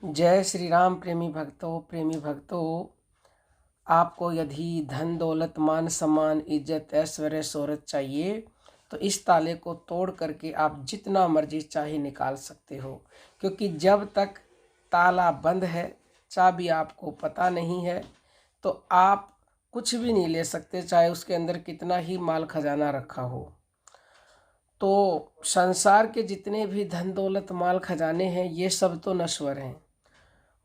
जय श्री राम। प्रेमी भक्तों, आपको यदि धन दौलत मान सम्मान इज्जत ऐश्वर्य शोहरत चाहिए तो इस ताले को तोड़ करके आप जितना मर्जी चाहे निकाल सकते हो, क्योंकि जब तक ताला बंद है, चाबी आपको पता नहीं है, तो आप कुछ भी नहीं ले सकते, चाहे उसके अंदर कितना ही माल खजाना रखा हो। तो संसार के जितने भी धन दौलत माल खजाने हैं, ये सब तो नश्वर हैं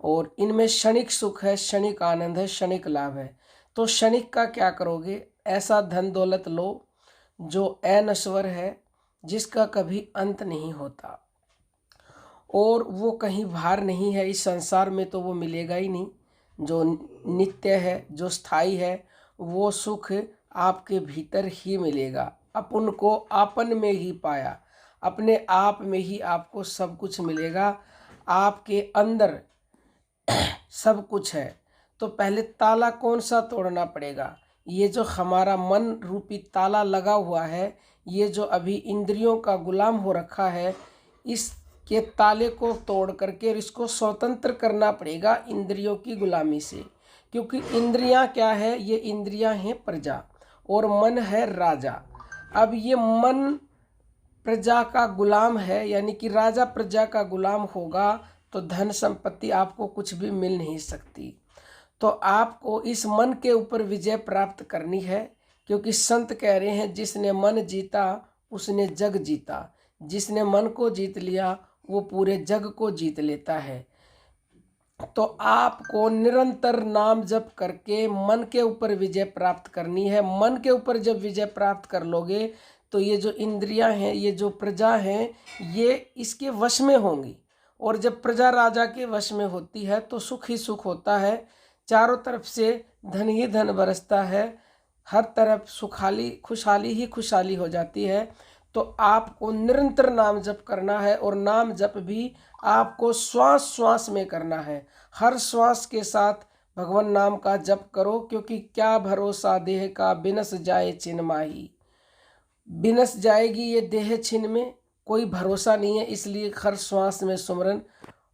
और इनमें क्षणिक सुख है, क्षणिक आनंद है, क्षणिक लाभ है। तो क्षणिक का क्या करोगे? ऐसा धन दौलत लो जो अनश्वर है, जिसका कभी अंत नहीं होता और वो कहीं बाहर नहीं है। इस संसार में तो वो मिलेगा ही नहीं। जो नित्य है, जो स्थायी है, वो सुख आपके भीतर ही मिलेगा। अपन को आपन में ही पाया, अपने आप में ही आपको सब कुछ मिलेगा। आपके अंदर सब कुछ है। तो पहले ताला कौन सा तोड़ना पड़ेगा? ये जो हमारा मन रूपी ताला लगा हुआ है, ये जो अभी इंद्रियों का गुलाम हो रखा है, इसके ताले को तोड़ करके इसको स्वतंत्र करना पड़ेगा इंद्रियों की गुलामी से। क्योंकि इंद्रियां क्या है? ये इंद्रियां हैं प्रजा और मन है राजा। अब ये मन प्रजा का गुलाम है, यानी कि राजा प्रजा का गुलाम होगा तो धन संपत्ति आपको कुछ भी मिल नहीं सकती। तो आपको इस मन के ऊपर विजय प्राप्त करनी है, क्योंकि संत कह रहे हैं जिसने मन जीता उसने जग जीता। जिसने मन को जीत लिया वो पूरे जग को जीत लेता है। तो आपको निरंतर नाम जप करके मन के ऊपर विजय प्राप्त करनी है। मन के ऊपर जब विजय प्राप्त कर लोगे तो ये जो इंद्रियां हैं, ये जो प्रजा हैं, ये इसके वश में होंगी। और जब प्रजा राजा के वश में होती है तो सुख ही सुख होता है, चारों तरफ से धन ही धन बरसता है, हर तरफ सुखाली खुशहाली ही खुशहाली हो जाती है। तो आपको निरंतर नाम जप करना है और नाम जप भी आपको श्वास श्वास में करना है। हर श्वास के साथ भगवान नाम का जप करो, क्योंकि क्या भरोसा देह का बिनस जाए छिन माही। बिनस जाएगी ये देह छिन में, कोई भरोसा नहीं है, इसलिए हर श्वास में सुमरन।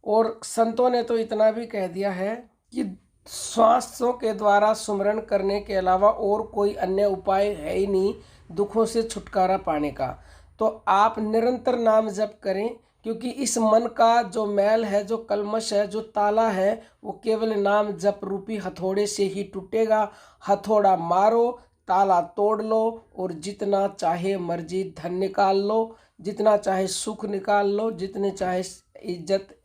और संतों ने तो इतना भी कह दिया है कि श्वासों के द्वारा सुमरन करने के अलावा और कोई अन्य उपाय है ही नहीं दुखों से छुटकारा पाने का। तो आप निरंतर नाम जप करें, क्योंकि इस मन का जो मैल है, जो कलमश है, जो ताला है, वो केवल नाम जप रूपी हथौड़े से ही टूटेगा। हथौड़ा मारो, ताला तोड़ लो और जितना चाहे मर्जी धन निकाल लो, जितना चाहे सुख निकाल लो, जितने चाहे इज्जत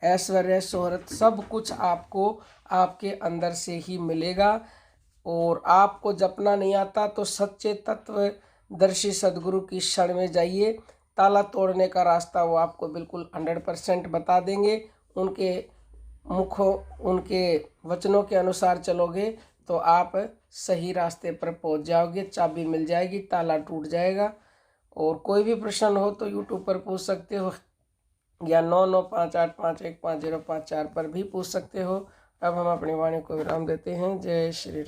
ऐश्वर्य शोहरत, सब कुछ आपको आपके अंदर से ही मिलेगा। और आपको जपना नहीं आता तो सच्चे तत्वदर्शी सदगुरु की शरण में जाइए। ताला तोड़ने का रास्ता वो आपको बिल्कुल 100% बता देंगे। उनके उनके वचनों के अनुसार चलोगे तो आप सही रास्ते पर पहुंच जाओगे, चाबी मिल जाएगी, ताला टूट जाएगा। और कोई भी प्रश्न हो तो यूट्यूब पर पूछ सकते हो या 9958515054 पर भी पूछ सकते हो। अब हम अपनी वाणी को विराम देते हैं। जय श्री राम।